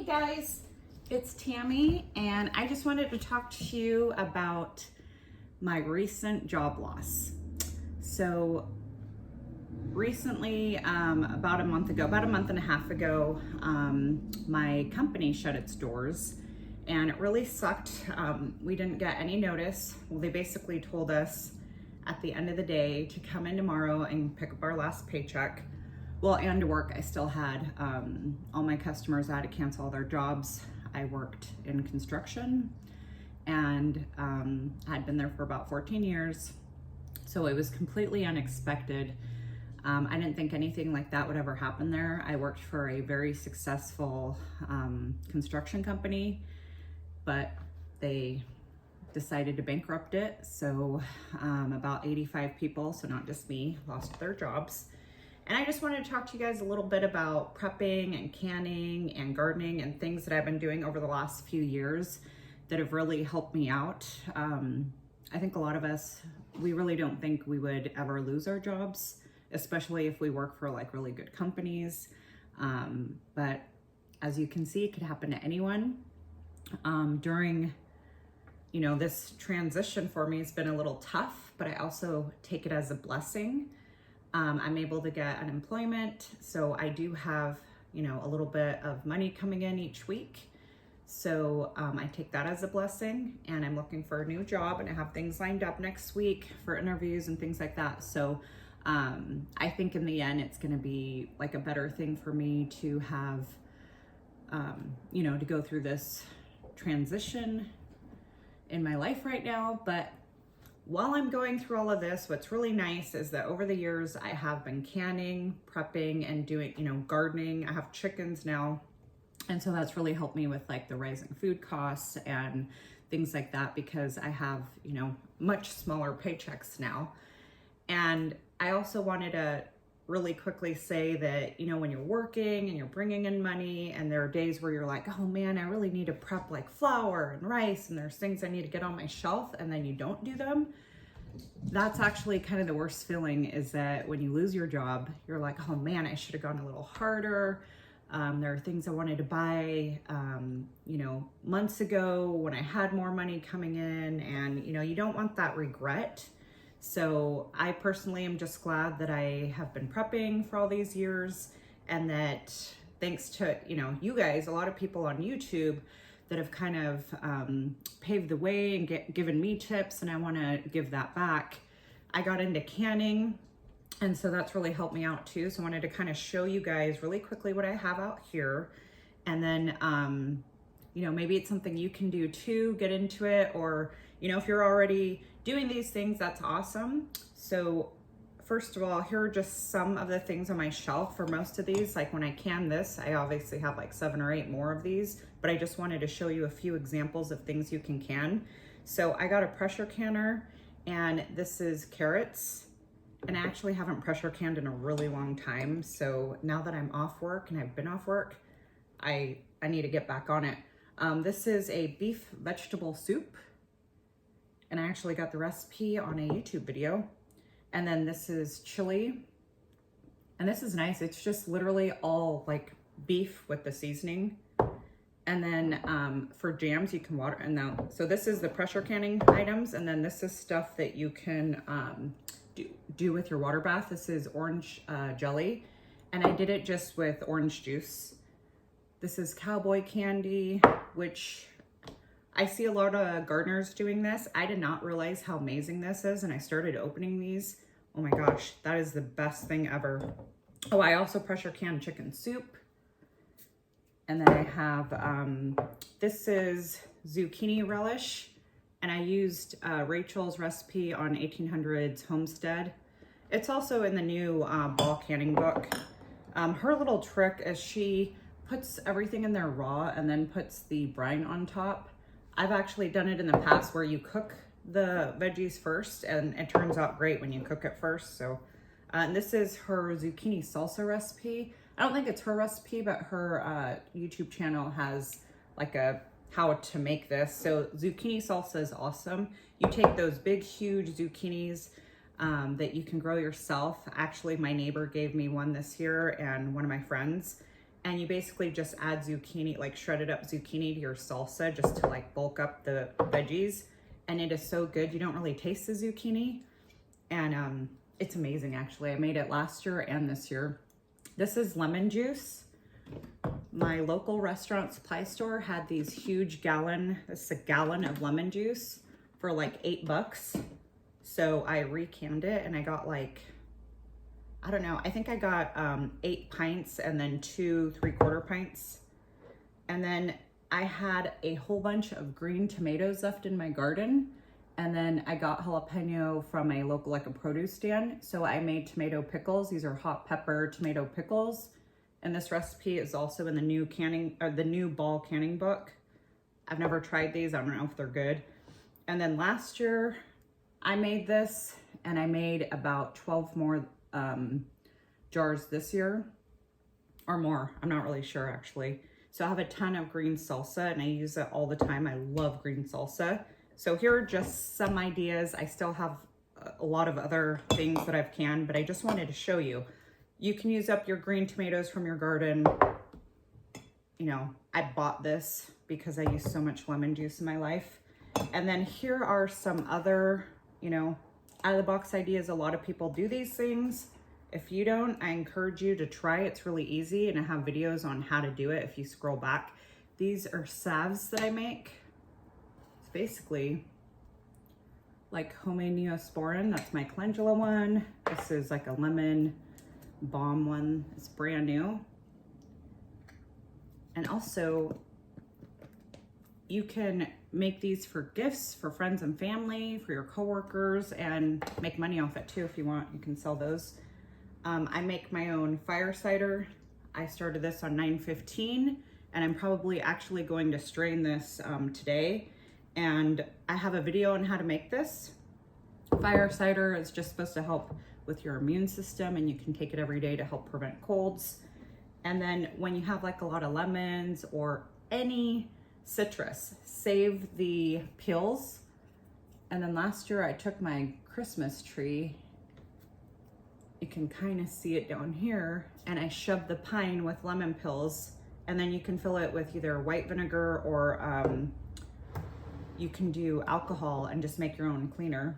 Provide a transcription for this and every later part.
Hey guys, it's Tammy, and I just wanted to talk to you about my recent job loss. So recently, about a month and a half ago, my company shut its doors, and it really sucked. We didn't get any notice. Well, they basically told us at the end of the day to come in tomorrow and pick up our last paycheck. Well, and to work, I still had all my customers. I had to cancel all their jobs. I worked in construction and had been there for about 14 years. So it was completely unexpected. I didn't think anything like that would ever happen there. I worked for a very successful construction company, but they decided to bankrupt it. So about 85 people, so not just me, lost their jobs. And I just wanted to talk to you guys a little bit about prepping and canning and gardening and things that I've been doing over the last few years that have really helped me out. I think a lot of us, we really don't think we would ever lose our jobs, especially if we work for like really good companies. But as you can see, it could happen to anyone. During, this transition for me has been a little tough, but I also take it as a blessing. I'm able to get unemployment, so I do have, a little bit of money coming in each week. So I take that as a blessing, and I'm looking for a new job, and I have things lined up next week for interviews and things like that. So I think in the end, it's going to be like a better thing for me to have, to go through this transition in my life right now. But while I'm going through all of this, what's really nice is that over the years, I have been canning, prepping, and doing, gardening. I have chickens now. And so that's really helped me with like the rising food costs and things like that, because I have, much smaller paychecks now. And I also wanted to really quickly say that, when you're working and you're bringing in money and there are days where you're like, oh man, I really need to prep like flour and rice and there's things I need to get on my shelf, and then you don't do them. That's actually kind of the worst feeling, is that when you lose your job, you're like, oh man, I should have gone a little harder. There are things I wanted to buy, months ago when I had more money coming in, and, you don't want that regret. So I personally am just glad that I have been prepping for all these years, and that thanks to, you guys, a lot of people on YouTube that have kind of paved the way and given me tips, and I want to give that back. I got into canning, and so that's really helped me out too. So I wanted to kind of show you guys really quickly what I have out here. And then, maybe it's something you can do too, get into it, or, if you're already doing these things, that's awesome. So first of all, here are just some of the things on my shelf for most of these. Like when I can this, I obviously have like 7 or 8 more of these, but I just wanted to show you a few examples of things you can can. So I got a pressure canner, and this is carrots. And I actually haven't pressure canned in a really long time. So now that I'm off work, and I've been off work, I need to get back on it. This is a beef vegetable soup, and I actually got the recipe on a YouTube video. And then this is chili, and this is nice. It's just literally all like beef with the seasoning. And then for jams, you can water. And now, so this is the pressure canning items, and then this is stuff that you can do with your water bath. This is orange jelly, and I did it just with orange juice. This is cowboy candy, which I see a lot of gardeners doing this. I did not realize how amazing this is, and I started opening these. Oh my gosh, that is the best thing ever. Oh, I also pressure canned chicken soup. And then I have, this is zucchini relish, and I used Rachel's recipe on 1800s Homestead. It's also in the new ball canning book. Her little trick is she puts everything in there raw and then puts the brine on top. I've actually done it in the past where you cook the veggies first, and it turns out great when you cook it first. So and this is her zucchini salsa recipe. I don't think it's her recipe, but her YouTube channel has like a how to make this. So zucchini salsa is awesome. You take those big, huge zucchinis that you can grow yourself. Actually, my neighbor gave me one this year, and one of my friends, and you basically just add zucchini, like shredded up zucchini to your salsa just to like bulk up the veggies. And it is so good. You don't really taste the zucchini. And it's amazing, actually. I made it last year and this year. This is lemon juice. My local restaurant supply store had these huge this is a gallon of lemon juice for like $8. So I recanned it and I got like, I don't know, I think I got 8 pints and then 2 3/4 pints. And then I had a whole bunch of green tomatoes left in my garden. And then I got jalapeno from a local, like a produce stand. So I made tomato pickles. These are hot pepper tomato pickles. And this recipe is also in the new canning, or the new ball canning book. I've never tried these. I don't know if they're good. And then last year I made this, and I made about 12 more jars this year, or more. I'm not really sure, actually. So I have a ton of green salsa, and I use it all the time. I love green salsa. So here are just some ideas. I still have a lot of other things that I've canned, but I just wanted to show you. You can use up your green tomatoes from your garden. You know, I bought this because I use so much lemon juice in my life. And then here are some other, you know, out of the box ideas. A lot of people do these things. If you don't, I encourage you to try. It's really easy, and I have videos on how to do it if you scroll back. These are salves that I make. It's basically like homemade Neosporin. That's my calendula one. This is like a lemon balm one. It's brand new. And also, you can make these for gifts for friends and family, for your coworkers, and make money off it too if you want. You can sell those. I make my own fire cider. I started this on 9/15, and I'm probably actually going to strain this today. And I have a video on how to make this. Fire cider is just supposed to help with your immune system, and you can take it every day to help prevent colds. And then when you have like a lot of lemons or any citrus, save the peels. And then last year I took my Christmas tree, you can kind of see it down here, and I shoved the pine with lemon peels, and then you can fill it with either white vinegar or you can do alcohol and just make your own cleaner.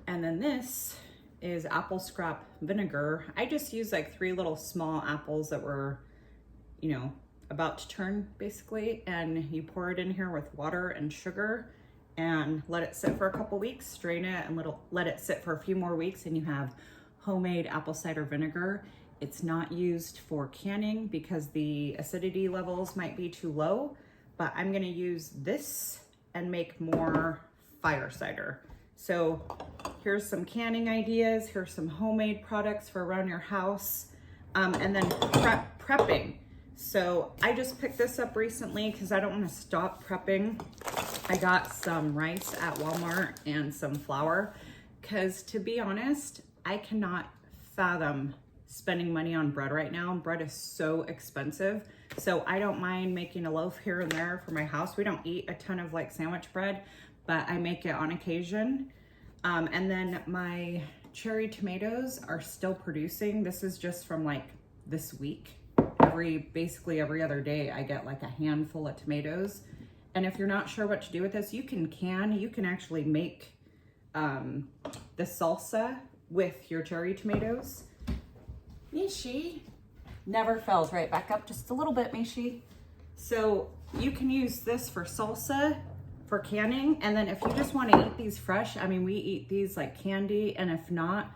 And then this is apple scrap vinegar. I just used like 3 little small apples that were, you know, about to turn basically, and you pour it in here with water and sugar and let it sit for a couple weeks, strain it, and let it sit for a few more weeks, and you have homemade apple cider vinegar. It's not used for canning because the acidity levels might be too low, but I'm gonna use this and make more fire cider. So here's some canning ideas. Here's some homemade products for around your house. And then prepping. So I just picked this up recently because I don't want to stop prepping. I got some rice at Walmart and some flour because, to be honest, I cannot fathom spending money on bread right now. Bread is so expensive. So I don't mind making a loaf here and there for my house. We don't eat a ton of like sandwich bread, but I make it on occasion. And then my cherry tomatoes are still producing. This is just from like this week. Basically every other day I get like a handful of tomatoes. And if you're not sure what to do with this, you can actually make the salsa with your cherry tomatoes. Mishi never falls right back up, just a little bit, Mishi. So you can use this for salsa, for canning, and then if you just want to eat these fresh, I mean, we eat these like candy, and if not,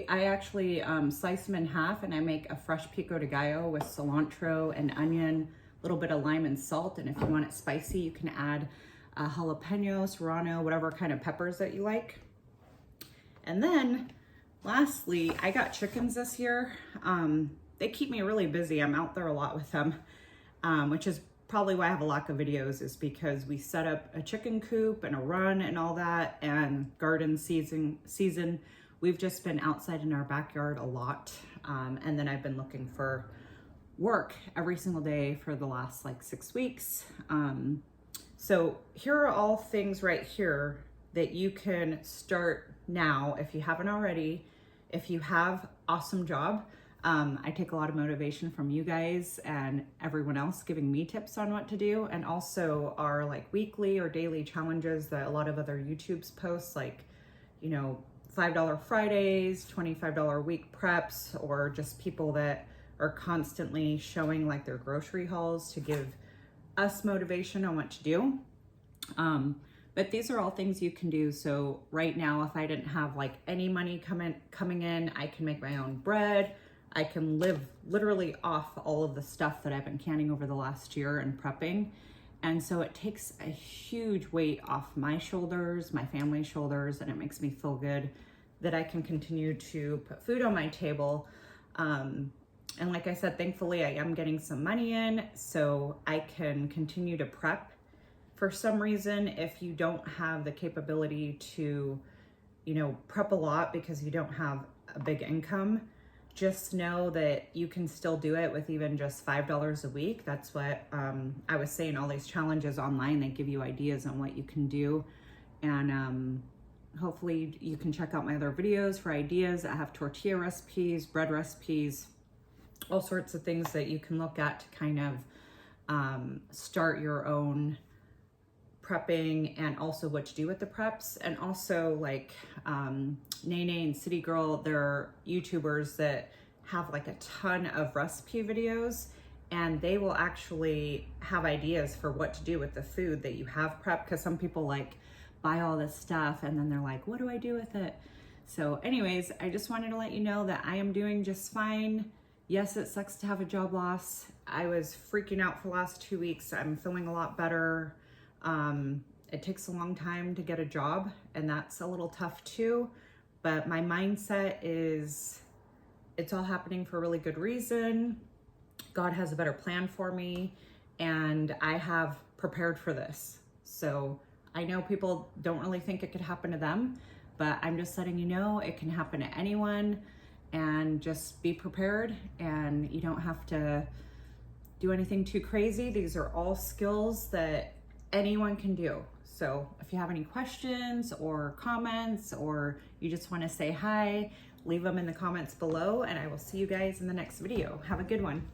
I actually slice them in half, and I make a fresh pico de gallo with cilantro and onion, a little bit of lime and salt, and if you want it spicy, you can add jalapeno, serrano, whatever kind of peppers that you like. And then lastly, I got chickens this year. They keep me really busy. I'm out there a lot with them, which is probably why I have a lack of videos, is because we set up a chicken coop and a run and all that, and garden season. We've just been outside in our backyard a lot. And then I've been looking for work every single day for the last like 6 weeks. So here are all things right here that you can start now if you haven't already. If you have awesome job, I take a lot of motivation from you guys and everyone else giving me tips on what to do, and also our like weekly or daily challenges that a lot of other YouTubes post, like, you know, $5 Fridays, $25 week preps, or just people that are constantly showing like their grocery hauls to give us motivation on what to do. But these are all things you can do. So right now, if I didn't have like any money coming in, I can make my own bread. I can live literally off all of the stuff that I've been canning over the last year and prepping. And so it takes a huge weight off my shoulders, my family's shoulders, and it makes me feel good that I can continue to put food on my table. And like I said, thankfully I am getting some money in, so I can continue to prep. For some reason, if you don't have the capability to, you know, prep a lot because you don't have a big income, just know that you can still do it with even just $5 a week. That's what I was saying, all these challenges online, they give you ideas on what you can do. And hopefully you can check out my other videos for ideas. I have tortilla recipes, bread recipes, all sorts of things that you can look at to kind of start your own prepping, and also what to do with the preps. And also like Nene and City Girl, they're YouTubers that have like a ton of recipe videos, and they will actually have ideas for what to do with the food that you have prepped, because some people like buy all this stuff and then they're like, what do I do with it? So anyways, I just wanted to let you know that I am doing just fine. Yes, it sucks to have a job loss. I was freaking out for the last 2 weeks. I'm feeling a lot better. It takes a long time to get a job, and that's a little tough too, but my mindset is it's all happening for a really good reason. God has a better plan for me, and I have prepared for this. So I know people don't really think it could happen to them, but I'm just letting you know it can happen to anyone, and just be prepared, and you don't have to do anything too crazy. These are all skills that anyone can do. So if you have any questions or comments, or you just want to say hi, leave them in the comments below, and I will see you guys in the next video. Have a good one.